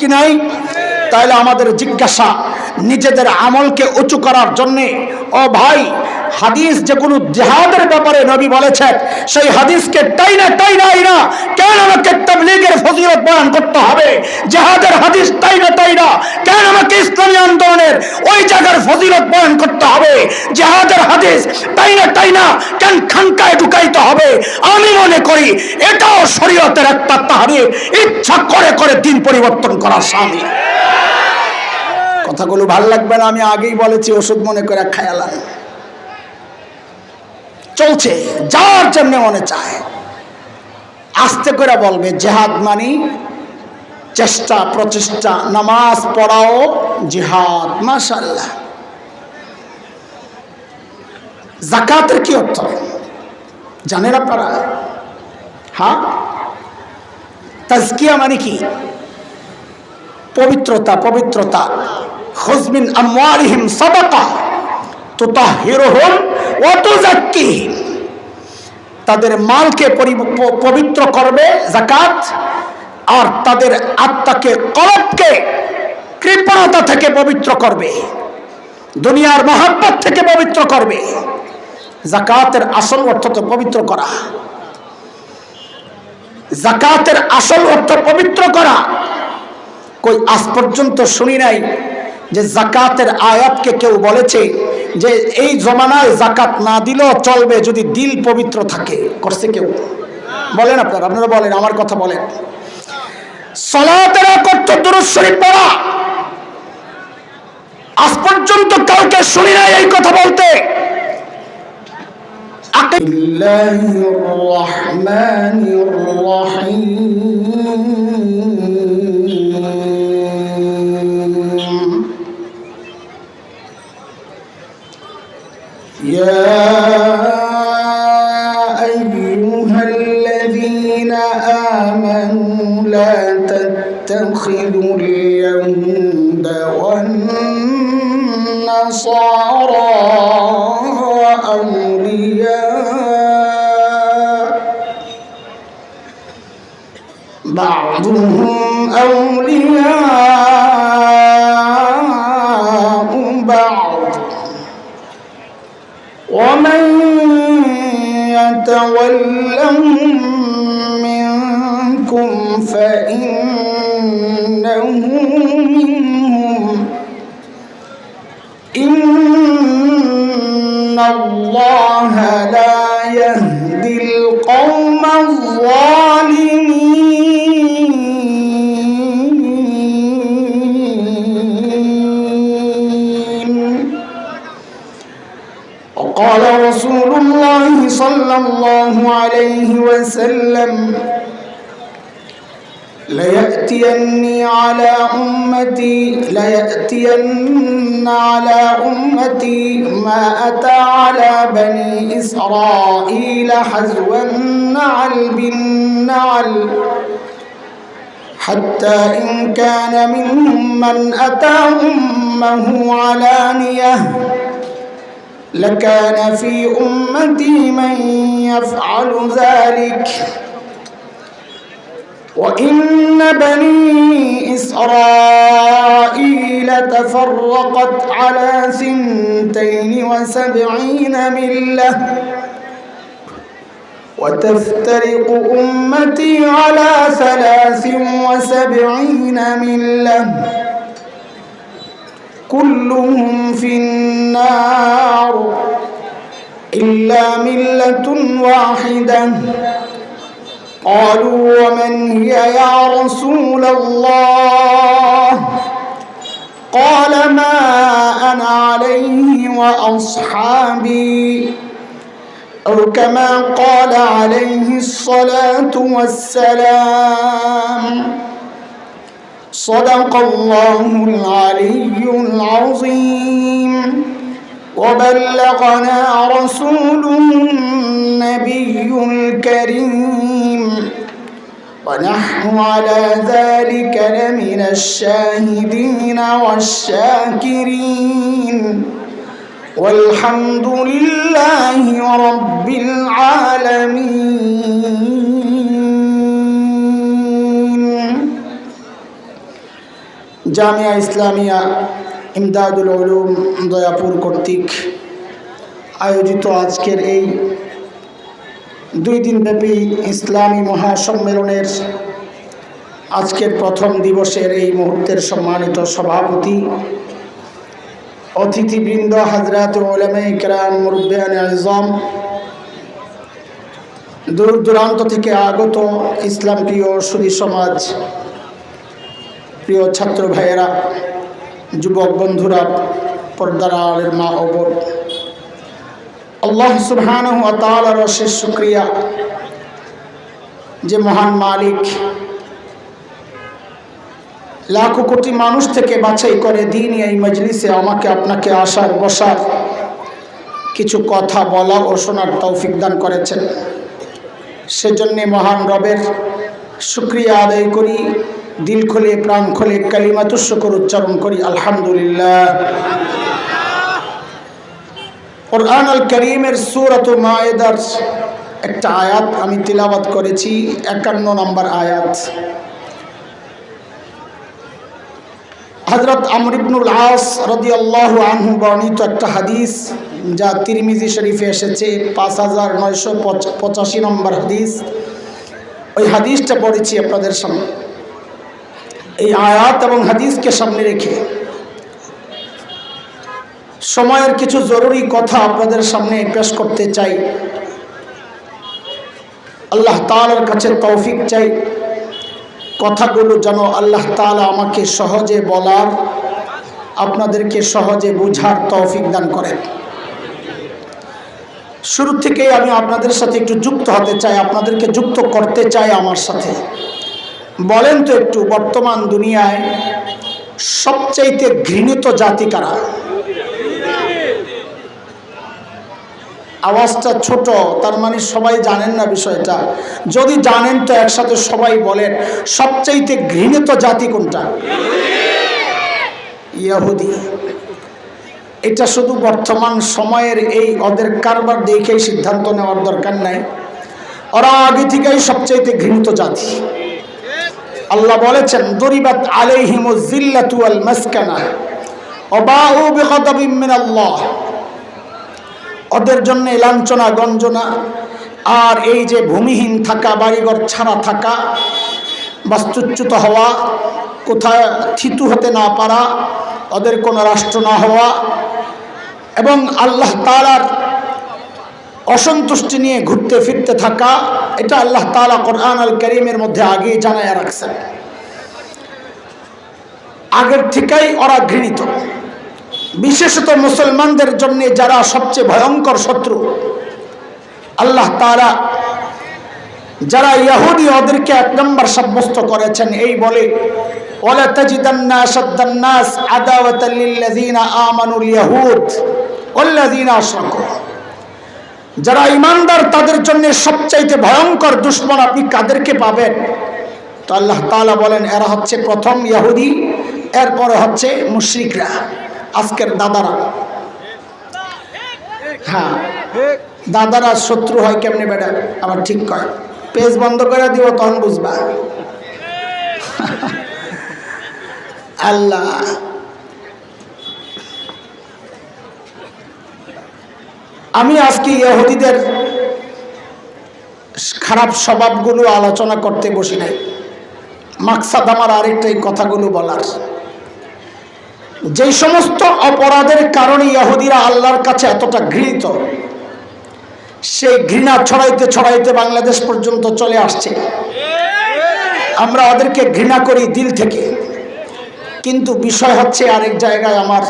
কি নাই? তাহলে আমাদের জিজ্ঞাসা নিজেদের আমলকে উঁচু করার জন্যে, ও ভাই হাদিস যে কোনো জিহাদের ব্যাপারে নবী বলেছেন, সেই হাদিসকে টাইনা কেন আমাকে তাবলীগের ফজিলত বয়ান করতে হবে? জিহাদের হাদিস টাইনা কেন আমাকে ইসলামী আন্দোলনের ওই জায়গার ফজিলত বয়ান করতে হবে? জিহাদের হাদিস টাইনা কেন খানকায় ঢুকাইতে হবে? আমি মনে করি এটাও শরীয়তের একটা তাহরিফ, ইচ্ছা করে করে দিন পরিবর্তন করার শামিল। কথাগুলো ভাল লাগবে না, আমি আগেই বলেছি, ওষুধ মনে করে খায়ালান চলছে, যার জন্য মনে চায় আস্তে করে বলবে জিহাদ মানি চেষ্টা প্রচেষ্টা, নামাজ পড়াও জিহাদ। মাশাআল্লাহ। যাকাতের কি অর্থ জানেন আপনারা? হ্যাঁ, তাজকিয়া মানে কি? পবিত্রতা। খুয মিন আমওয়ালিহিম সাদাকা তুতাহহিরুহুম ওয়া তুযাক্কিহিম। তাদের মালকে পবিত্র করবে যাকাত, আর তাদের আত্মাকে, কলবকে কৃপণতা থেকে পবিত্র করবে, দুনিয়ার মহব্বত থেকে পবিত্র করবে। যাকাতের আসল অর্থ তো পবিত্র করা। যাকাতের আসল অর্থ পবিত্র করা। কই আজ পর্যন্ত শুনি নাই যে যাকাতের আয়াতকে কেউ বলেছে যে এই জমানায় যাকাত না দিলেও চলবে যদি দিল পবিত্র থাকে। করছে কেউ? বলেন আপনারা বলেন, আমার কথা বলেন। সালাতের অর্থ দুরূদ শরীফ পড়া। আজ পর্যন্ত কাউকে শুনি নাই এই কথা বলতে। বিসমিল্লাহির রহমানির রহিম। ইয়া আইয়ুহাল্লাযীনা আমানু লা তাত্তাখিযুল ইয়াহুদা ওয়ান নাসারা بعضهم أولياء بعض ومن يتولهم منكم فإنه منهم إن الله لا يهدي القوم الظالمين. وقال رسول الله صلى الله عليه وسلم ليأتين على أمتي ما أتى على بني إسرائيل حذو النعل بالنعل حتى إن كان منهم من أتى أمه علانية لكان في أمتي من يفعل ذلك وإن بني إسرائيل تفرقت على 72 ملة وتفترق أمتي على 73 ملة كلهم في النار إلا ملة واحدة. قالوا ومن هي يا رسول الله؟ قال ما أنا عليه وأصحابي أو كما قال عليه الصلاة والسلام. صدق الله العلي العظيم وبلغنا رسوله النبي الكريم ونحن على ذلك لمن الشاهدين والشاكرين والحمد لله رب العالمين. জামিয়া ইসলামিয়া ইমদাদুল উলুম দয়াপুর কর্তৃক আয়োজিত আজকের এই 2 দিনব্যাপী ইসলামী মহাসম্মেলনের আজকের প্রথম দিবসের এই মুহূর্তের সম্মানিত সভাপতি, অতিথিবৃন্দ, হযরত উলামায়ে কেরাম, মুরব্বিয়ানে আযম, দূর দূরান্ত থেকে আগত ইসলাম প্রিয় সুধী সমাজ, প্রিয় ছাত্র ভাইয়েরা, যুবক বন্ধুরা, পর্দার আড়ালের মা ও বোন, আল্লাহ সুবহানাহু ওয়া তাআলার অশেষ শুকরিয়া যে মহান মালিক লাখো কোটি মানুষ থেকে বাছাই করে দিনই এই মজলিসে আমাকে আপনাকে আসার বসার, কিছু কথা বলা ও শোনার তৌফিক দান করেছেন। সেজন্যে মহান রবের শুকরিয়া আদায় করি, দিল খুলে প্রাণ খুলে কালিমাতুশ শুকর উচ্চারণ করি, আলহামদুলিল্লাহ। কুরআনুল কারীমের সূরাতুল মায়েদার একটা আয়াত আমি তিলাওয়াত করেছি, 51 নম্বর আয়াত। হযরত আমর ইবনুল আস রাদিয়াল্লাহু আনহু বর্ণিত একটা হাদিস, যা তিরমিজি শরীফে এসেছে, 5985 নম্বর হাদিস। ওই হাদিসটা পড়েছি আপনাদের সামনে। এই আয়াত এবং হাদিসকে সামনে রেখে সময়ের কিছু জরুরি কথা আপনাদের সামনে পেশ করতে চাই। আল্লাহ তাআলার কাছে তৌফিক চাই, কথাগুলো যেন আল্লাহ তাআলা আমাকে সহজে বলার, আপনাদেরকে সহজে বুঝার তৌফিক দান করেন। শুরু থেকেই আমি আপনাদের সাথে একটু যুক্ত হতে চাই, আপনাদেরকে যুক্ত করতে চাই আমার সাথে। বলেন তো একটু, বর্তমান দুনিয়ায় সবচাইতে ঘৃণিত জাতি কারা? আওয়াজটা ছোট, তার মানে সবাই জানেন না বিষয়টা। যদি জানেন তো একসাথে সবাই বলেন, সবচাইতে ঘৃণিত জাতি কোনটা? ইহুদি। এটা শুধু বর্তমান সময়ের এই ওদের কারবার দেখেই সিদ্ধান্ত নেওয়ার দরকার নাই, ওরা আগে থেকেই সবচাইতে ঘৃণিত জাতি। আল্লাহ বলেছেন, দরিবাত আলাইহিমুজ জিল্লাতু ওয়াল মাসকানা ওয়া বাউ বিগাদাবিন মিনাল্লাহ। ওদের জন্য লাঞ্ছনা, গঞ্জনা, আর এই যে ভূমিহীন থাকা, বাড়িঘর ছাড়া থাকা, বাস্তুচ্যুত হওয়া, কোথায় থিতু হতে না পারা, ওদের কোনো রাষ্ট্র না হওয়া, এবং আল্লাহ তাআলার অসন্তুষ্টি নিয়ে ঘুরতে ফিরতে থাকা, এটা আল্লাহ তাআলা কুরআনুল কারীমের মধ্যে আগেই জানায়া রাখছেন। আগের থেকেই ওরা ঘৃণিত। বিশেষত মুসলমানদের জন্য যারা সবচেয়ে ভয়ঙ্কর শত্রু, আল্লাহ তাআলা যারা ইহুদি, ওদেরকে 1 নম্বর সাব্যস্ত করেছেন এই বলে, ওয়ালা তাজিদান্না আশাদ্দান নাস আদাওয়াতাল লিল্লাযিনা আমানুল ইয়াহুদ ওয়াল্লাযিনা আশরাকু। যারা ঈমানদার তাদের জন্য সবচাইতে ভয়ঙ্কর দুশমন আপনি কাদেরকে পাবেন? তো আল্লাহ তাআলা বলেন, এরা হচ্ছে প্রথম ইহুদি, এরপরে হচ্ছে মুশরিকরা, আজকের দাদারা। হ্যাঁ, দাদারা শত্রু হয় কেমনে বেটা? আবার ঠিক কয়, পেজ বন্ধ করে দিব তখন বুঝবা। আল্লাহ আমি আজকে ইহুদিদের খারাপ স্বভাবগুলো আলোচনা করতে বসি নাই। মাকসাদ আমার আরেকটাই, কথাগুলো বলার। যেই সমস্ত অপরাধের কারণে ইহুদিরা আল্লাহর কাছে এতটা ঘৃণিত, সেই ঘৃণা ছড়াইতে ছড়াইতে বাংলাদেশ পর্যন্ত চলে আসছে। আমরা ওদেরকে ঘৃণা করি দিল থেকে, কিন্তু বিষয় হচ্ছে আরেক জায়গায়। আমার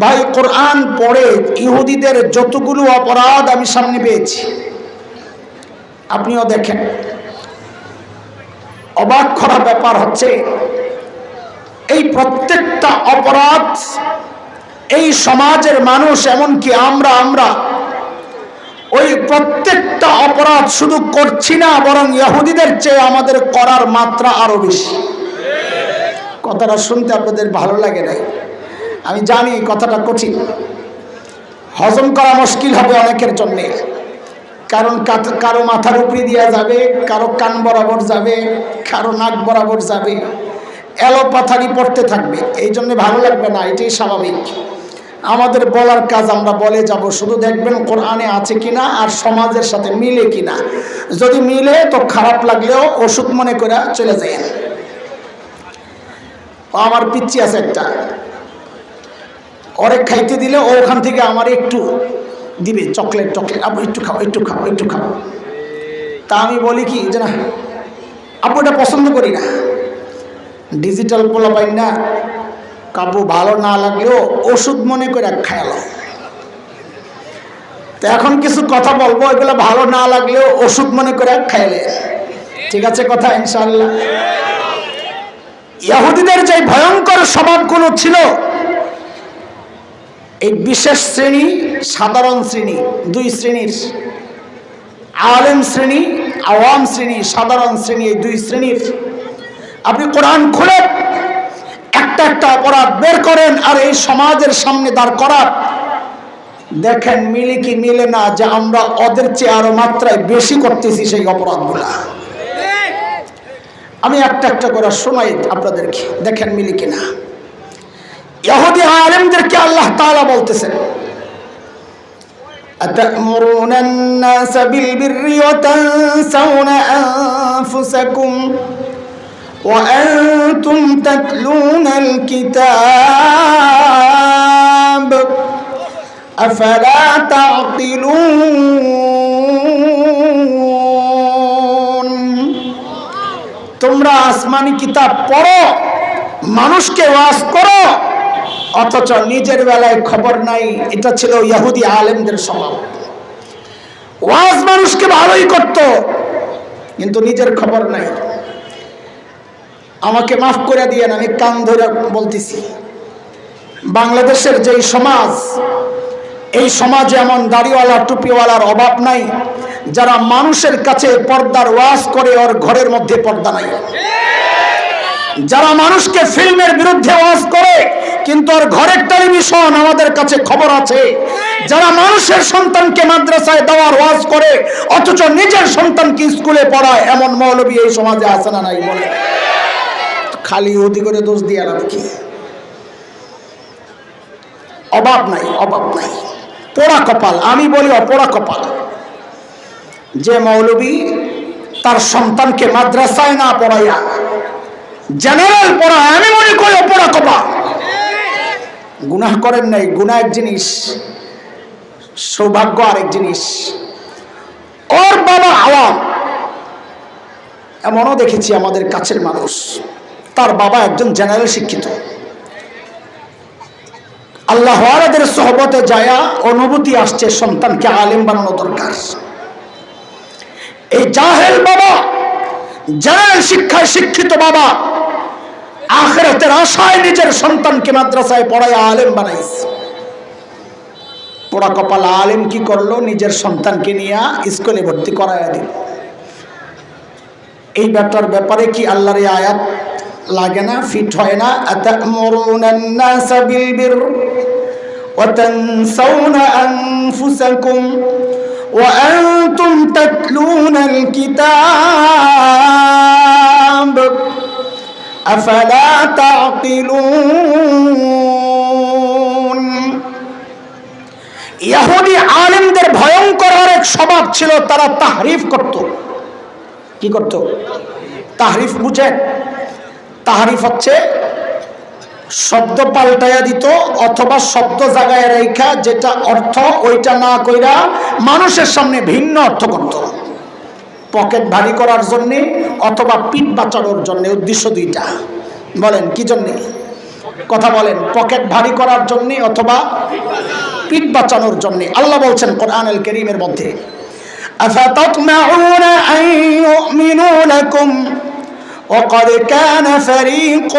ভাই, কোরআন পড়ে ইহুদিদের যতগুলো অপরাধ আমি সামনে পেয়েছি, আপনিও দেখেন। অবাক করা ব্যাপার হচ্ছে, এই প্রত্যেকটা অপরাধ এই সমাজের মানুষ, এমনকি আমরা ওই প্রত্যেকটা অপরাধ শুধু করছি না, বরং ইহুদিদের চেয়ে আমাদের করার মাত্রা আরো বেশি। কথাটা শুনতে আপনাদের ভালো লাগে নাই, আমি জানি কথাটা কঠিন, হজম করা মুশকিল হবে অনেকের জন্য। কারণ কারো মাথার উপরে দিয়া যাবে, কারো কান বরাবর যাবে, কারো নাক বরাবর যাবে, এলোপাথারি পড়তে থাকবে, এই জন্য ভালো লাগবে না, এটাই স্বাভাবিক। আমাদের বলার কাজ আমরা বলে যাব, শুধু দেখবেন কোরআনে আছে কিনা আর সমাজের সাথে মিলে কিনা। যদি মিলে তো খারাপ লাগলেও ওষুধ মনে করে চলে যায়। আমার পিচ্ছি আছে একটা, অনেক খাইতে দিলে ও ওখান থেকে আমার একটু দিবে, চকলেট চকলেট, আপু একটু খাও একটু খাও একটু খাও। তা আমি বলি কি যে না আপু এটা পছন্দ করি না। ডিজিটাল পোলা পাই না, কাপু ভালো না লাগলেও ওষুধ মনে করে খায়ালো। তো এখন কিছু কথা বলবো, এগুলো ভালো না লাগলেও ওষুধ মনে করে খাইলে ঠিক আছে কথা ইনশাআল্লাহ। ইহুদিদের যে ভয়ঙ্কর স্বভাবগুলো ছিল, এই বিশেষ শ্রেণী সাধারণ শ্রেণী, দুই শ্রেণীর, আলেম শ্রেণী আওয়াম শ্রেণী, সাধারণ শ্রেণী, এই দুই শ্রেণীর। আপনি কোরআন খুলে একটা একটা অপরাধ বের করেন আর এই সমাজের সামনে দাঁড় করান, দেখেন মিলে কি মিলে না যে আমরা ওদের চেয়ে আরো মাত্রায় বেশি করতেছি সেই অপরাধগুলা। আমি একটা একটা করে শোনাই আপনাদেরকে, দেখেন মিলে কিনা। ইহুদি আলেমদেরকে আল্লাহ তাআলা বলতেছেন, আতা'মুরুনা আন-নাস বিল বিররি ওয়া তানসাউনা আনফুসাকুম ওয়া আনতুম তাতলুনাল কিতাব আফালা তা'কিলুন। তোমরা আসমানি কিতাব পড়ো, মানুষকে ওয়াজ করো, অথচ নিজের বেলায় খবর নাই। এটা ছিল ইহুদি আলেমদের স্বভাব। ওয়াজ মানুষকে ভালোই করত, কিন্তু নিজের খবর নাই। আমাকে মাফ করে দিয়েন, আমি কান ধরে বলতেছি, বাংলাদেশের যেই সমাজ, এই সমাজে এমন দাড়িওয়ালা টুপিওয়ালার অভাব নাই যারা মানুষের কাছে পর্দার ওয়াজ করে, ওর ঘরের মধ্যে পর্দা নাই। যারা মানুষকে ফিল্মের বিরুদ্ধে ওয়াজ করে কিন্তু ওর ঘরের টেলিভিশন আমাদের কাছে খবর আছে। যারা মানুষের সন্তানকে মাদ্রাসায় দেওয়ার ওয়াজ করে অথচ নিজের সন্তানকে স্কুলে পড়ায়, এমন মৌলবী এই সমাজে আছে না নাই বলে? খালি ইহুদি করে দোষ দিয়ে আর কি? অভাব নাই, অভাব নাই। পোড়া কপাল, আমি বলি অপোড়া কপাল যে মৌলবী তার সন্তানকে মাদ্রাসায় না পড়াইয়া জেনারেল পড়ায়, আমি মনে করি অপোড়া কপাল। গুনাহ করেন নাই, গুনাহ এক জিনিস, সৌভাগ্য আরেক জিনিস। ওর বাবা আওয়াম, এমনও দেখেছি আমাদের কাছের মানুষ, তার বাবা একজন জেনারেল শিক্ষিত। আল্লাহ ওয়ালাদের সোহবতে যায়া অনুভূতি আসছে সন্তানকে আলেম বানানো দরকার। এই জাহেল বাবা, জেনারেল শিক্ষায় শিক্ষিত বাবা, আখিরাতের আশায় নিজের সন্তানকে মাদ্রাসায় পড়ায় আলেম বানাইছে। পোড়া কপাল আলেম কি করলো? নিজের সন্তানকে নিয়ে স্কুলে ভর্তি করাইয়া দিল। এই ব্যাটার ব্যাপারে কি আল্লাহর এই আয়াত লাগে না? ফিট হয় না? আতা'মুরুনান নাস বিল বির ওয়া তানসাউনা আনফুসাকুম ওয়া আনতুম তাতলুনাল কিতাব আফালা তা'কিলুন। ইহুদি আলেমদের ভয়ঙ্কর আরেক স্বভাব ছিল, তারা তাহরিফ করত। কি করত? তাহরিফ বুঝেন? তাহরিফ হচ্ছে শব্দ পাল্টাইয়া দিত অথবা শব্দ জায়গায় রেখা যেটা অর্থ ওইটা না কইরা মানুষের সামনে ভিন্ন অর্থ করত। পকেট ভারী করার জন্যে অথবা পিঠ বাঁচানোর জন্যে, উদ্দেশ্য দুইটা। বলেন কি জন্যে? কথা বলেন। পকেট ভারী করার জন্যে অথবা পিঠ বাঁচানোর জন্যে। আল্লাহ বলছেন কোরআনুল কারীমের মধ্যে, আফাতাতমাউনা আন ইউমিনু লাকুম وقد كان فريق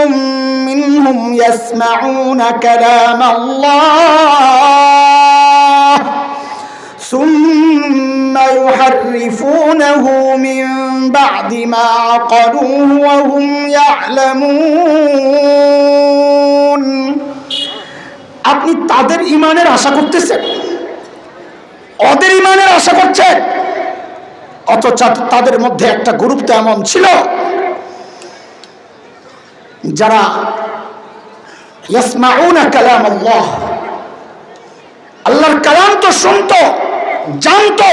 منهم يسمعون كلام الله ثم يحرفونه من بعد ما عقلوه وهم يعلمون। আপনি তাদের ঈমানের আশা করতেছেন, ওদের ঈমানের আশা করছেন, অথচ তাদের মধ্যে একটা গ্রুপ তো এমন ছিল যারা ইয়াসমাউনা কালাম আল্লাহ, আল্লাহর কালাম তো শুনতো, জানতো,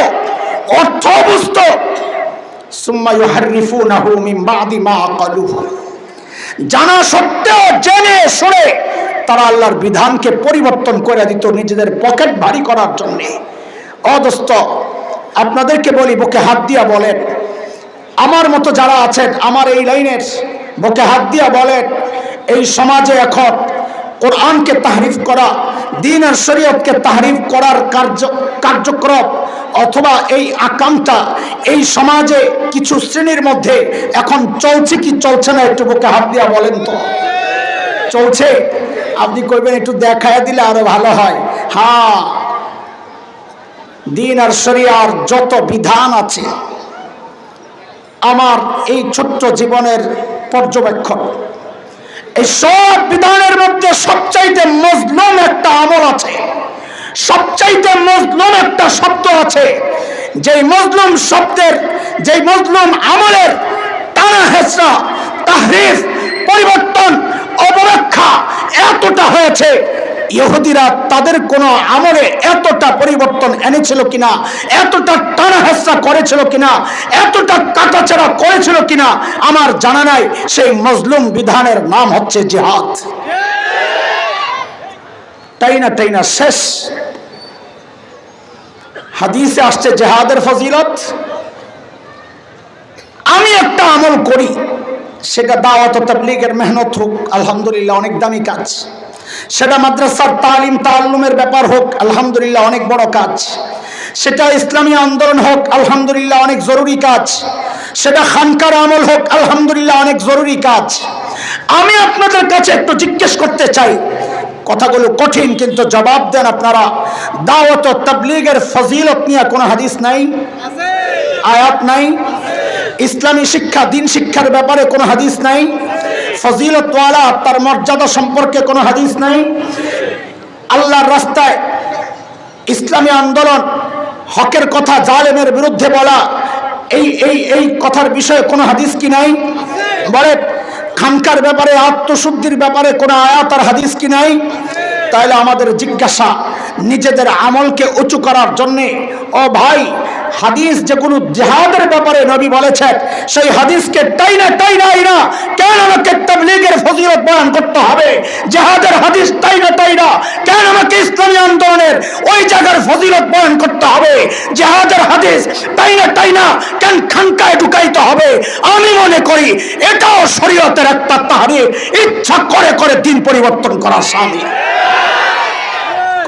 অর্থ বুঝতো, সুম্মা ইউহাররিফুনাহু মিন বাদি মা আকালুহু, জানা সত্ত্বেও জেনে শুনে তারা আল্লাহর বিধানকে পরিবর্তন করে দিত নিজেদের পকেট ভারী করার জন্য। অদস্ত আপনাদেরকে বলি, বুকে হাত দিয়া বলেন, আমার মতো যারা আছেন আমার এই লাইনের, বুকে হাত দিয়া বলেন, এই সমাজে এখন কোরআনকে তাহরিফ করা, দ্বীন আর শরীয়তকে তাহরিফ করার কার্যক্রম অথবা এই আকাঙ্ক্ষা এই সমাজে কিছু শ্রেণীর মধ্যে এখন চলছে কি চলছে না? একটু বুকে হাত দিয়া বলেন তো। চলছে? আপনি কইবেন একটু দেখায় দিলে আরো ভালো হয়। হ্যাঁ, দ্বীন আর শরীয়তের যত বিধান আছে, আমার এই ছোট্ট জীবনের পর্যবেক্ষণ, এই সব বিধানের মধ্যে সবচাইতে মজলুম একটা আমল আছে, সবচাইতে মজলুম একটা শব্দ আছে। যেই মজলুম শব্দের, যেই মজলুম আমলের টানা হেঁচড়া, তাহরিফ, পরিবর্তন, অবব্যাখ্যা এতটা হয়েছে, ইহুদিরা তাদের কোন আমলে এতটা পরিবর্তন এনেছিল কিনা, এতটা টানা হেঁচড়া করেছিল কিনা, এতটা কাটাছেড়া করেছিল কিনা আমার জানা নাই। সেই মজলুম বিধানের নাম হচ্ছে জিহাদ। টাইনা টাইনা শেষ। হাদিসে আসছে জিহাদের ফজিলত। আমি একটা আমল করি, সেটা দাওয়াত ও তাবলীগের মেহনত হোক, আলহামদুলিল্লাহ অনেক দামি কাজ। সেটা মাদ্রাসার তালিম তাআল্লুমের ব্যাপার হোক, আলহামদুলিল্লাহ অনেক বড় কাজ। সেটা ইসলামী আন্দোলন হোক, আলহামদুলিল্লাহ অনেক জরুরি কাজ। সেটা খানকার আমল হোক, আলহামদুলিল্লাহ অনেক জরুরি কাজ। আমি আপনাদের কাছে একটু জিজ্ঞেস করতে চাই, কথাগুলো কঠিন কিন্তু জবাব দেন আপনারা। দাওয়াত ও তাবলীগের ফজিলত নিয়ে কোনো হাদিস নাই, আয়াত নাই। ইসলামী শিক্ষা, দ্বীন শিক্ষার ব্যাপারে কোনো হাদিস নাই। ফজিলত ওয়ালা, তার মর্যাদা সম্পর্কে কোনো হাদিস নাই। আল্লাহর রাস্তায় ইসলামী আন্দোলন, হকের কথা জালেমের বিরুদ্ধে বলা, এই কথার বিষয়ে কোনো হাদিস কি নাই? বলে খানকার ব্যাপারে, আত্মশুদ্ধির ব্যাপারে কোনো আয়াত আর হাদিস কি নাই? তাহলে আমাদের জিজ্ঞাসা, নিজেদের আমলকে উঁচু করার জন্যে, ও ভাই, হাদিস যে কোনো জিহাদের ব্যাপারে নবী বলেছেন, সেই হাদিসকে টাইনা কেন আমাকে তাবলীগের ফজিলত বয়ান করতে হবে? জিহাদের হাদিস টাইনা কেন আমাকে ইসলামী আন্দোলনের ওই জায়গার ফজিলত বয়ান করতে হবে? জিহাদের হাদিস টাইনা কেন খানকায় ঢুকাইতে হবে? আমি মনে করি এটাও শরীয়তের একটা তাহরিফ, ইচ্ছা করে করে দিন পরিবর্তন করার শামিল।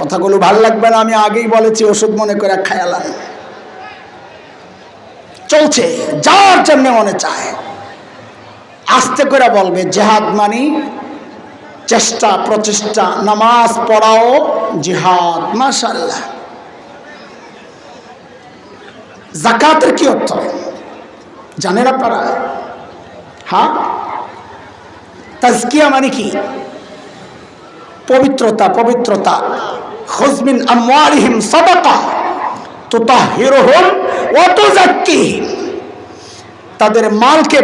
কথাগুলো ভাল লাগবে না, আমি আগেই বলেছি, ওষুধ মনে করে খায়ালাম। চলছে যার জন্য মনে চায় আস্তে করে বলবে, জিহাদ মানি চেষ্টা, প্রচেষ্টা, নামাজ পড়াও জিহাদ। মাশাআল্লাহ। যাকাতের কি অর্থ জানেন আপনারা? হ্যাঁ, তাজকিয়া মানে কি? পবিত্রতা, পবিত্রতা। খুয মিন আমওয়ালিহিম সাদাকা তুতাহহিরুহুম ওয়া তুযাক্কিহিম, তাদের মালকে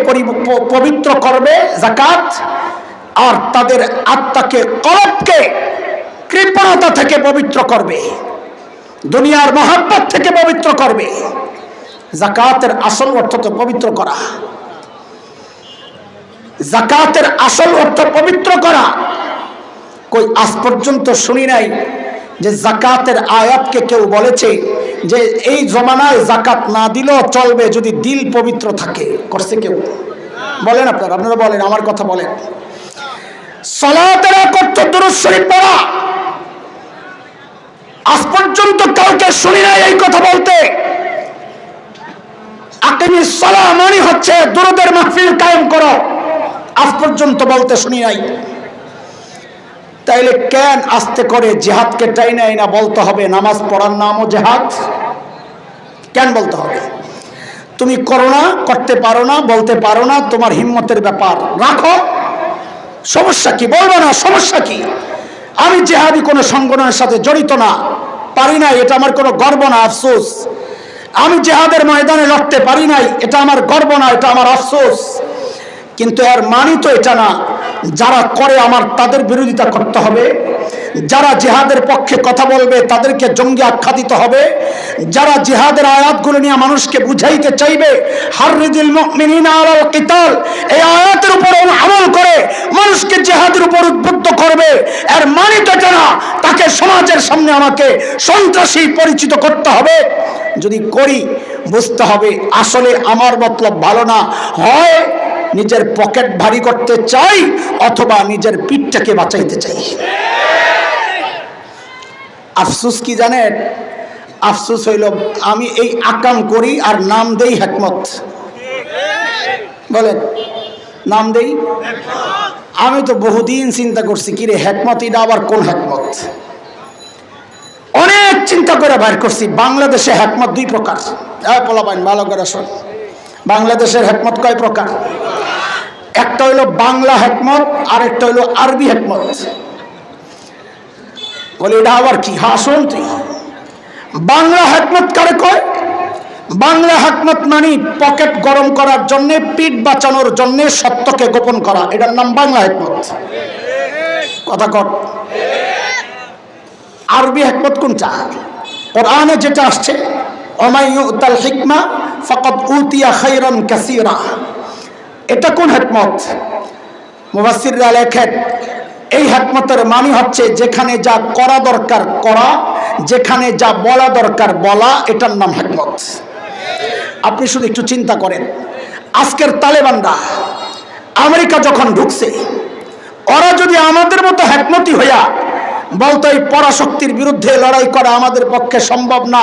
পবিত্র করবে যাকাত, আর তাদের আত্মাকে, কলবকে কৃপণতা থেকে পবিত্র করবে, দুনিয়ার মহব্বত থেকে পবিত্র করবে। যাকাতের আসল অর্থ তো পবিত্র করা। যাকাতের আসল অর্থ পবিত্র করা। কই আজ পর্যন্ত শুনি নাই যে যাকাতের আয়াতকে কেউ বলেছে যে এই জমানায় যাকাত না দিলেও চলবে যদি দিল পবিত্র থাকে। করছে কেউ? বলেন আপনারা, আপনারা বলেন, আমার কথা বলেন। সালাতের এক অর্থ দুরূদ শরীফ পড়া। আজ পর্যন্ত কাউকে শুনি নাই এই কথা বলতে। আকিমিস সালাহ মানে হচ্ছে দুরূদের মাহফিল কায়েম করো, আজ পর্যন্ত বলতে শুনি নাই। তাইলে কেন আস্তে করে জিহাদকে টাইনা না বলতে হবে নামাজ পড়ার নামও জিহাদ? কেন বলতে হবে? তুমি করো না, করতে পারো না, বলতে পারো না, তোমার হিম্মতের ব্যাপার, রাখো, সমস্যা কি? বলবো না, সমস্যা কি? আমি জিহাদি কোনো সংগঠনের সাথে জড়িত না, পারি নাই, এটা আমার কোনো গর্ব না, আফসোস। আমি জিহাদের ময়দানে লড়তে পারি নাই, এটা আমার গর্ব না, এটা আমার আফসোস। কিন্তু এর মানি তো এটা না যারা করে আমার তাদের বিরোধিতা করতে হবে, যারা জিহাদের পক্ষে কথা বলবে তাদেরকে জঙ্গি আখ্যা দিতে হবে, যারা জিহাদের আয়াতগুলো নিয়ে মানুষকে বুঝাইতে চাইবে হাররিদিল মুমিনিনা আলাল কিতাল, এই আয়াতের উপর আমল করে মানুষকে জিহাদের উপর উদ্বুদ্ধ করবে, এর মানে তো না তাকে সমাজের সামনে আমাকে সন্ত্রাসী পরিচিত করতে হবে। যদি করি বুঝতে হবে আসলে আমার মতলব ভালো না, হয় নিজের পকেট ভারী করতে চাই অথবা নিজের পিঠটাকে বাঁচাইতে চাই। আফসোস কি জানেন? আফসোস হইল আমি এই আকাম করি আর নাম দেই হিকমত। বলেন নাম দেই। আমি তো বহুদিন চিন্তা করছি কিরে হিকমত এটা আবার কোন হিকমত, অনেক চিন্তা করে বাইর করছি। বাংলাদেশে হিকমত দুই প্রকার। পোলাপাইন ভালো করে শোন, বাংলাদেশের হিকমত কয় প্রকার? একটা হইল বাংলা হিকমত আর একটা হইল আরবি হিকমত। বলে এটা আবার কি? হ্যাঁ শোন তুই, বাংলা হিকমত কারে কয়? বাংলা হিকমত মানে পকেট গরম করার জন্য, পিঠ বাঁচানোর জন্য সত্যকে গোপন করা, এটার নাম বাংলা হিকমত। কথা কর। আরবি হিকমত কোনটা? কোরআনে যেটা আসছে ওমাই ইউতাল হিকমা ফাকাদ উতিয়া খায়রান কাসীরা, এটা কোন হিকমত? মুফাসসিররা লেখেন এই হিকমতের মানে হচ্ছে যেখানে যা করা দরকার করা, যেখানে যা বলা দরকার বলা, এটার নাম হিকমত। আপনি শুধু একটু চিন্তা করেন, আজকের তালেবানরা আমেরিকা যখন ঢুকছে, ওরা যদি আমাদের মতো হিকমতি হইয়া বলতো এই পরাশক্তির বিরুদ্ধে লড়াই করা আমাদের পক্ষে সম্ভব না,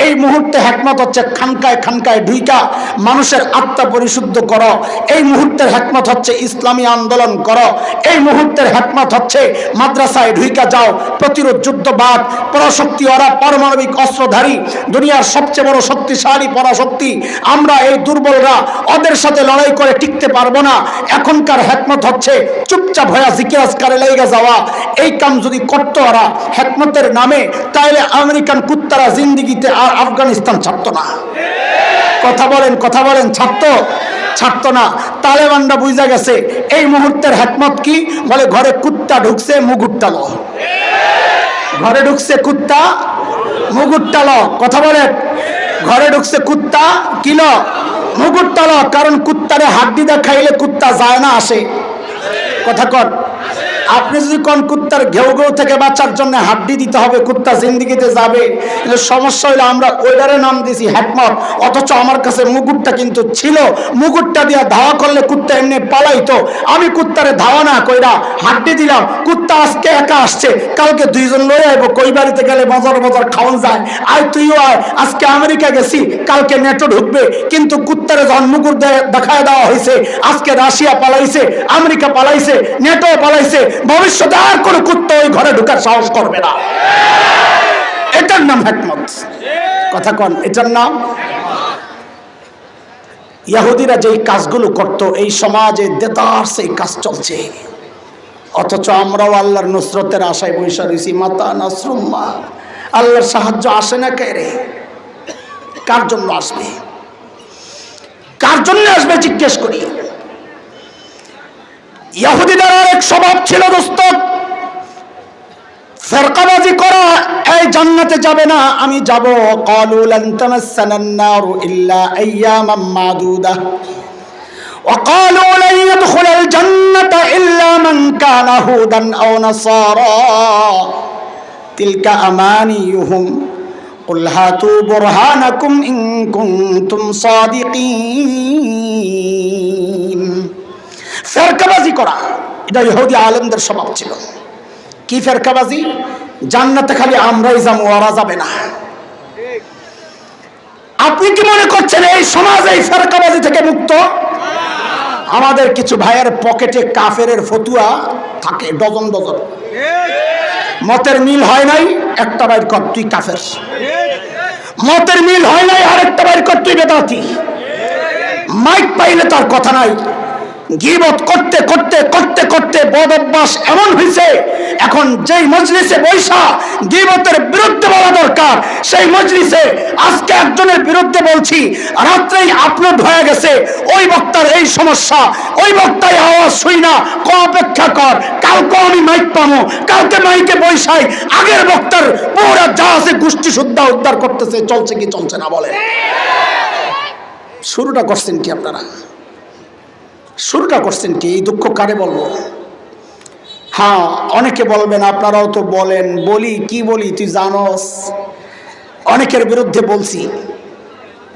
এই মুহূর্তে হিকমত হচ্ছে খানকায় খানকায় ঢুইকা মানুষের আত্মা পরিশুদ্ধ করো, এই মুহূর্তের হিকমত হচ্ছে ইসলামী আন্দোলন করো, এই মুহূর্তের হিকমত হচ্ছে মাদ্রাসায় ঢুইকা যাও, প্রতিরোধ যুদ্ধবাদ। পরাশক্তি ওরা পারমাণবিক অস্ত্রধারী, দুনিয়ার সবচেয়ে বড় শক্তিশালী পরাশক্তি। আমরা এই দুর্বলরা ওদের সাথে লড়াই করে টিকতে পারবো না। এখনকার হিকমত হচ্ছে চুপচাপ হয়ে জিকির আজকারে লেগে যাওয়া। এই কাম যদি ওরা হিকমতের নামে, তাহলে আমেরিকান কুত্তারা জিন্দিগিতে আর আফগানিস্তান ছাড়তো না। কথা বলেন, কথা বলেন, ছাড়তো না। তালেবানরা বুঝা গেছে এই মুহূর্তের হিকমত কি, বলে ঘরে কুত্তা ঢুকছে মুগুরটা লো, ঘরে ঢুকছে কুত্তা মুগুরটা লো। কথা বলেন, ঘরে ঢুকছে কুত্তা কি লো? মুগুরটা লো। কারণ কুত্তারে হাড্ডি দেখাইলে কুত্তা যায় না, আসে। কথা কর। আপনি যদি কোন কুত্তার ঘেউ ঘেউ থেকে বাঁচার জন্য হাড্ডি দিতে হবে, কুত্তা জিন্দিগিতে যাবে। কিন্তু সমস্যা হইলে আমরা ওইটারে নাম দিয়েছি হিকমত, অথচ আমার কাছে মুগুরটা কিন্তু ছিল। মুগুরটা দিয়া ধাওয়া করলে কুত্তা এমনি পালাইতো। আমি কুত্তারে ধাওয়া না কইরা হাড্ডি দিলাম। কুত্তা আজকে একা আসছে, কালকে দুইজন লয়ে আইব। কই বাড়িতে গেলে মজার মজার খাওয়ান যায়, আয় তুইও আয়। আজকে আমেরিকা গেছি, কালকে নেটো ঢুকবে। কিন্তু কুত্তারে যখন মুগুর দেখায় দেওয়া হয়েছে, আজকে রাশিয়া পালাইছে, আমেরিকা পালাইছে, নেটো পালাইছে, ভবিষ্যতে আর কোনো কুত্তা ওই ঘরে ঢোকার সাহস করবে না। এটার নাম হিকমত। কথা কন, এটার নাম। ইহুদিরা যেই কাজগুলো করত, এই সমাজে দেদার সেই কাজ চলছে, অথচ আমরাও আল্লাহর নুসরতের আশায় বসে রয়েছি। মাতা নাসরুল্লাহ, আল্লাহর সাহায্য আসে না কে রে? কার জন্য আসবে? কার জন্য আসবে জিজ্ঞেস করি। ইহুদিদের এক স্বভাব ছিল দোস্ত, ফিরকাবাজি করা। এই জান্নাতে যাবে না, আমি যাব। ক্বালু লান তামাসসানান নারু ইল্লা আইয়ামান মাদুদা ওয়া ক্বালু লান ইয়াদখুলাল জান্নাতা ইল্লা মান কানা হুদান আও নাসারা তিলকা আমানিয়ুহুম কুল হাতু বুরহানাকুম ইন কুনতুম সাদিকিন। ফেরকাবাজি করা এটা ইহুদি আলেমদের স্বভাব ছিল। কি ফেরকাবাজি? জান্নাতে খালি আমরাই যাবো, ওরা যাবে না। আপনি কি মনে করছেন এই সমাজ এই ফেরকাবাজি থেকে মুক্ত? আমাদের কিছু ভাইয়ের পকেটে কাফেরের ফতুয়া থাকে ডজন ডজন। মতের মিল হয় নাই, একটা বাইর কর তুই কাফের। মতের মিল হয় নাই, আরেকটা বাইর কর তুই বেদাতি। মাইক পাইলে তার কথা নাই। গীবত করতে করতে করতে করতে বদ অভ্যাস এমন হয়েছে, এখন যেই মজলিসে বৈশা গীবতের বিরুদ্ধে বলা দরকার, সেই মজলিসে আজকে একজনের বিরুদ্ধে বলছি, রাত্রেই আপলোড হয়ে গেছে ওই বক্তার এই সমস্যা, ওই বক্তার আওয়াজ শুই না, অপেক্ষা কর, কালকে আমি মাইক পাবো, কালকে মাইকে বৈশাই আগের বক্তার পুরা যা আছে গোষ্ঠী শুদ্ধা উদ্ধার করতেছে। চলছে কি চলছে না বলে? শুরুটা করছেন কি আপনারা? শুরুটা করছেন কি? এই দুঃখ কারে বলবো? হ্যাঁ, অনেকে বলবেন, আপনারাও তো বলেন, বলি কি বলি তুই জানোস? অনেকের বিরুদ্ধে বলছি,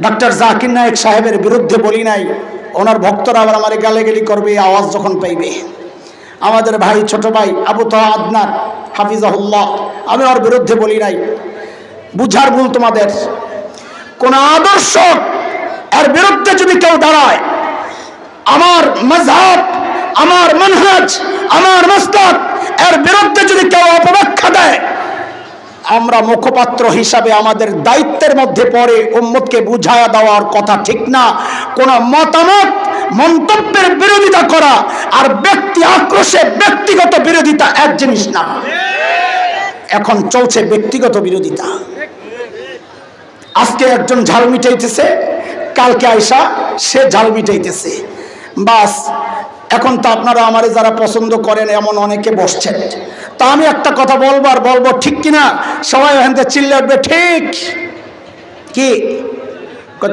ডক্টর জাকির নায়েক সাহেবের বিরুদ্ধে বলি নাই, ওনার ভক্তরা আবার আমার গালাগালি করবে আওয়াজ যখন পাইবে। আমাদের ভাই, ছোট ভাই আবু তাহা আদনান হাফিজাহুল্লাহ, আমি ওর বিরুদ্ধে বলি নাই। বুঝার ভুল তোমাদের। কোন আদর্শ এর বিরুদ্ধে যদি কেউ দাঁড়ায়, আমার মাযহাব, আমার মানহাজ, আমার মাসলাক এর বিরুদ্ধে যদি কেউ অপব্যাখ্যা দেয়, আমরা মুখপাত্র হিসাবে আমাদের দায়িত্বের মধ্যে পড়ে উম্মতকে বুঝায়া দেওয়ার কথা, ঠিক না? কোন মতামত মন্তব্যের বিরোধিতা করা আর ব্যক্তি আক্রোশে ব্যক্তিগত বিরোধিতা এক জিনিস না। এখন চলছে ব্যক্তিগত বিরোধিতা। আজকে একজন ঝাল মিটাইতেছে, কালকে আইসা সে ঝাল মিটাইতেছে, বাস। এখন তো আপনারা আমারে যারা পছন্দ করেন এমন অনেকে বসছেন, তা আমি একটা কথা বলবো আর বলবো ঠিক কিনা, সবাই ওখান থেকে চিল্লে উঠবে ঠিক কি,